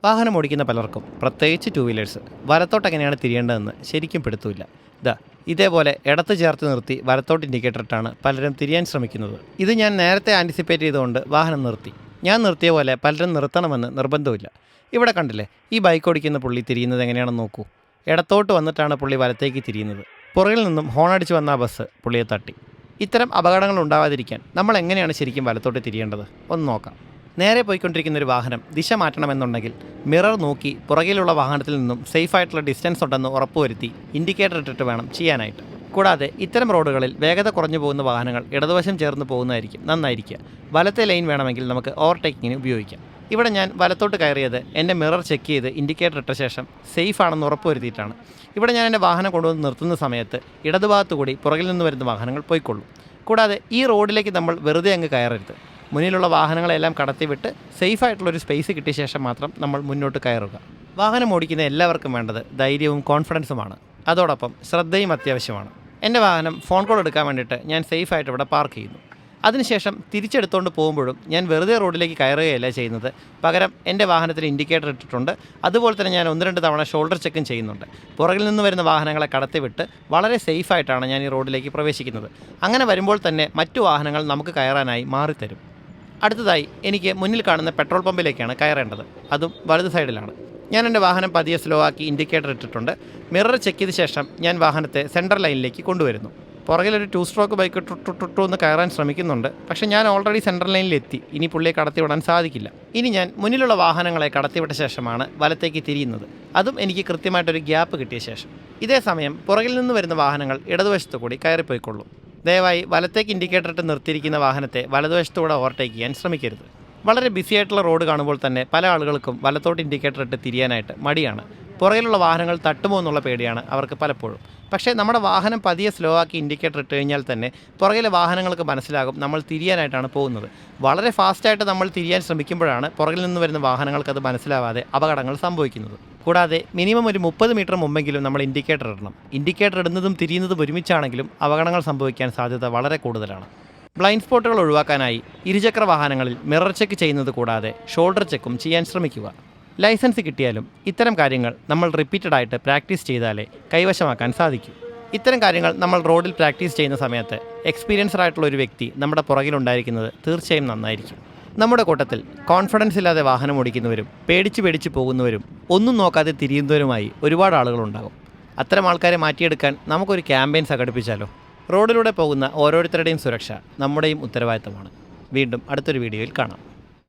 വാഹനം ഓടിക്കുന്ന പലർക്കും, പ്രത്യേകിച്ച് ടൂ വീലേഴ്സ്, വലത്തോട്ട് എങ്ങനെയാണ് തിരിയേണ്ടതെന്ന് ശരിക്കും പിടുത്തമില്ല. ഇതേപോലെ ഇടത്ത് ചേർത്ത് നിർത്തി വലത്തോട്ട് ഇൻഡിക്കേറ്റർ ഇട്ടാണ് പലരും തിരിയാൻ ശ്രമിക്കുന്നത്. ഇത് ഞാൻ നേരത്തെ ആൻറ്റിസിപ്പേറ്റ് ചെയ്തുകൊണ്ട് വാഹനം നിർത്തി. ഞാൻ നിർത്തിയ പോലെ പലരും നിർത്തണമെന്ന് നിർബന്ധമില്ല. ഇവിടെ കണ്ടില്ലേ, ഈ ബൈക്ക് ഓടിക്കുന്ന പുള്ളി തിരിയുന്നത് എങ്ങനെയാണെന്ന് നോക്കൂ. ഇടത്തോട്ട് വന്നിട്ടാണ് പുള്ളി വലത്തേക്ക് തിരിയുന്നത്. പുറകിൽ നിന്നും ഹോണടിച്ച് വന്ന ആ ബസ് പുള്ളിയെ തട്ടി. ഇത്തരം അപകടങ്ങൾ ഉണ്ടാവാതിരിക്കാൻ നമ്മൾ എങ്ങനെയാണ് ശരിക്കും വലത്തോട്ട് തിരിയേണ്ടത് ഒന്ന് നോക്കാം. നേരെ പോയിക്കൊണ്ടിരിക്കുന്ന ഒരു വാഹനം ദിശ മാറ്റണമെന്നുണ്ടെങ്കിൽ മിറർ നോക്കി പുറകിലുള്ള വാഹനത്തിൽ നിന്നും സേഫായിട്ടുള്ള ഡിസ്റ്റൻസ് ഉണ്ടെന്ന് ഉറപ്പുവരുത്തി ഇൻഡിക്കേറ്റർ ഇട്ടിട്ട് വേണം ചെയ്യാനായിട്ട്. കൂടാതെ ഇത്തരം റോഡുകളിൽ വേഗത കുറഞ്ഞു പോകുന്ന വാഹനങ്ങൾ ഇടതുവശം ചേർന്ന് പോകുന്നതായിരിക്കും നന്നായിരിക്കുക. വലത്തെ ലൈൻ വേണമെങ്കിൽ നമുക്ക് ഓവർടേക്കിങ്ങിന് ഉപയോഗിക്കാം. ഇവിടെ ഞാൻ വലത്തോട്ട് കയറിയത് എൻ്റെ മിറർ ചെക്ക് ചെയ്ത് ഇൻഡിക്കേറ്റർ ഇട്ട ശേഷം സേഫ് ആണെന്ന് ഉറപ്പുവരുത്തിയിട്ടാണ്. ഇവിടെ ഞാൻ എൻ്റെ വാഹനം കൊണ്ടുവന്ന് നിർത്തുന്ന സമയത്ത് ഇടതുഭാഗത്തു കൂടി പുറകിൽ നിന്ന് വരുന്ന വാഹനങ്ങൾ പോയിക്കൊള്ളും. കൂടാതെ ഈ റോഡിലേക്ക് നമ്മൾ വെറുതെ അങ്ങ് കയറരുത്. മുന്നിലുള്ള വാഹനങ്ങളെല്ലാം കടത്തിവിട്ട് സേഫായിട്ടുള്ളൊരു സ്പേസ് കിട്ടിയ ശേഷം മാത്രം നമ്മൾ മുന്നോട്ട് കയറുക. വാഹനം ഓടിക്കുന്ന എല്ലാവർക്കും വേണ്ടത് ധൈര്യവും കോൺഫിഡൻസുമാണ്. അതോടൊപ്പം ശ്രദ്ധയും അത്യാവശ്യമാണ്. എൻ്റെ വാഹനം ഫോൺ കോൾ എടുക്കാൻ വേണ്ടിയിട്ട് ഞാൻ സേഫായിട്ട് ഇവിടെ പാർക്ക് ചെയ്യുന്നു. അതിനുശേഷം തിരിച്ചെടുത്തുകൊണ്ട് പോകുമ്പോഴും ഞാൻ വെറുതെ റോഡിലേക്ക് കയറുകയല്ല ചെയ്യുന്നത്. പകരം എൻ്റെ വാഹനത്തിന് ഇൻഡിക്കേറ്റർ ഇട്ടിട്ടുണ്ട്. അതുപോലെ തന്നെ ഞാൻ 1-2 തവണ ഷോൾഡർ ചെക്കും ചെയ്യുന്നുണ്ട്. പുറകിൽ നിന്ന് വരുന്ന വാഹനങ്ങളെ കടത്തിവിട്ട് വളരെ സേഫായിട്ടാണ് ഞാൻ ഈ റോഡിലേക്ക് പ്രവേശിക്കുന്നത്. അങ്ങനെ വരുമ്പോൾ തന്നെ മറ്റു വാഹനങ്ങൾ നമുക്ക് കയറാനായി മാറിത്തരും. അടുത്തതായി എനിക്ക് മുന്നിൽ കാണുന്ന പെട്രോൾ പമ്പിലേക്കാണ് കയറേണ്ടത്. അതും വലത് സൈഡിലാണ്. ഞാൻ എൻ്റെ വാഹനം പതിയെ സ്ലോ ആക്കി ഇൻഡിക്കേറ്റർ ഇട്ടിട്ടുണ്ട്. മിറർ ചെക്ക് ചെയ്ത ശേഷം ഞാൻ വാഹനത്തെ സെൻട്രൽ ലൈനിലേക്ക് കൊണ്ടുവരുന്നു. പുറകിലൊരു 2 സ്ട്രോക്ക് ബൈക്ക് ഒന്ന് കയറാൻ ശ്രമിക്കുന്നുണ്ട്. പക്ഷേ ഞാൻ ഓൾറെഡി സെൻട്രൽ ലൈനിലെത്തി. ഇനി പുള്ളിയെ കടത്തിവിടാൻ സാധിക്കില്ല. ഇനി ഞാൻ മുന്നിലുള്ള വാഹനങ്ങളെ കടത്തിവിട്ട ശേഷമാണ് വലത്തേക്ക് തിരിയുന്നത്. അതും എനിക്ക് കൃത്യമായിട്ടൊരു ഗ്യാപ്പ് കിട്ടിയ ശേഷം. ഇതേ സമയം പുറകിൽ നിന്ന് വരുന്ന വാഹനങ്ങൾ ഇടതുവശത്തു കൂടി കയറിപ്പോയിക്കൊള്ളും. ദയവായി വലത്തേക്ക് ഇൻഡിക്കേറ്റർ ഇട്ട് നിർത്തിയിരിക്കുന്ന വാഹനത്തെ വലതുവശത്തൂടെ ഓവർടേക്ക് ചെയ്യാൻ ശ്രമിക്കരുത്. വളരെ ബിസി ആയിട്ടുള്ള റോഡ് കാണുമ്പോൾ തന്നെ പല ആളുകൾക്കും വലത്തോട്ട് ഇൻഡിക്കേറ്റർ ഇട്ട് തിരിയാനായിട്ട് മടിയാണ്. പുറകിലുള്ള വാഹനങ്ങൾ തട്ടുമോ എന്നുള്ള പേടിയാണ് അവർക്ക് പലപ്പോഴും. പക്ഷേ നമ്മുടെ വാഹനം പതിയെ സ്ലോ ആക്കി ഇൻഡിക്കേറ്റർ ഇട്ട് കഴിഞ്ഞാൽ തന്നെ പുറകിലെ വാഹനങ്ങൾക്ക് മനസ്സിലാകും നമ്മൾ തിരിയാനായിട്ടാണ് പോകുന്നത്. വളരെ ഫാസ്റ്റായിട്ട് നമ്മൾ തിരിയാൻ ശ്രമിക്കുമ്പോഴാണ് പുറകിൽ നിന്ന് വരുന്ന വാഹനങ്ങൾക്ക് അത് മനസ്സിലാവാതെ അപകടങ്ങൾ സംഭവിക്കുന്നത്. കൂടാതെ മിനിമം ഒരു 30 മീറ്റർ മുമ്പെങ്കിലും നമ്മൾ ഇൻഡിക്കേറ്റർ ഇടണം. ഇൻഡിക്കേറ്റർ ഇടുന്നതും തിരിയുന്നതും ഒരുമിച്ചാണെങ്കിലും അപകടങ്ങൾ സംഭവിക്കാൻ സാധ്യത വളരെ കൂടുതലാണ്. ബ്ലൈൻഡ് സ്പോട്ടുകൾ ഒഴിവാക്കാനായി ഇരുചക്ര വാഹനങ്ങളിൽ മിറർ ചെക്ക് ചെയ്യുന്നത് കൂടാതെ ഷോൾഡർ ചെക്കും ചെയ്യാൻ ശ്രമിക്കുക. ലൈസൻസ് കിട്ടിയാലും ഇത്തരം കാര്യങ്ങൾ നമ്മൾ റിപ്പീറ്റഡായിട്ട് പ്രാക്ടീസ് ചെയ്താലേ കൈവശമാക്കാൻ സാധിക്കൂ. ഇത്തരം കാര്യങ്ങൾ നമ്മൾ റോഡിൽ പ്രാക്ടീസ് ചെയ്യുന്ന സമയത്ത് എക്സ്പീരിയൻസ്ഡ് ആയിട്ടുള്ള ഒരു വ്യക്തി നമ്മുടെ പുറകിലുണ്ടായിരിക്കുന്നത് തീർച്ചയായും നന്നായിരിക്കും. നമ്മുടെ കൂട്ടത്തിൽ കോൺഫിഡൻസ് ഇല്ലാതെ വാഹനം ഓടിക്കുന്നവരും പേടിച്ച് പോകുന്നവരും ഒന്നും നോക്കാതെ തിരിയുന്നവരുമായി ഒരുപാട് ആളുകളുണ്ടാകും. അത്തരം ആൾക്കാരെ മാറ്റിയെടുക്കാൻ നമുക്കൊരു ക്യാമ്പയിൻ സംഘടിപ്പിച്ചാലോ? റോഡിലൂടെ പോകുന്ന ഓരോരുത്തരുടെയും സുരക്ഷ നമ്മുടെയും ഉത്തരവാദിത്തമാണ്. വീണ്ടും അടുത്തൊരു വീഡിയോയിൽ കാണാം.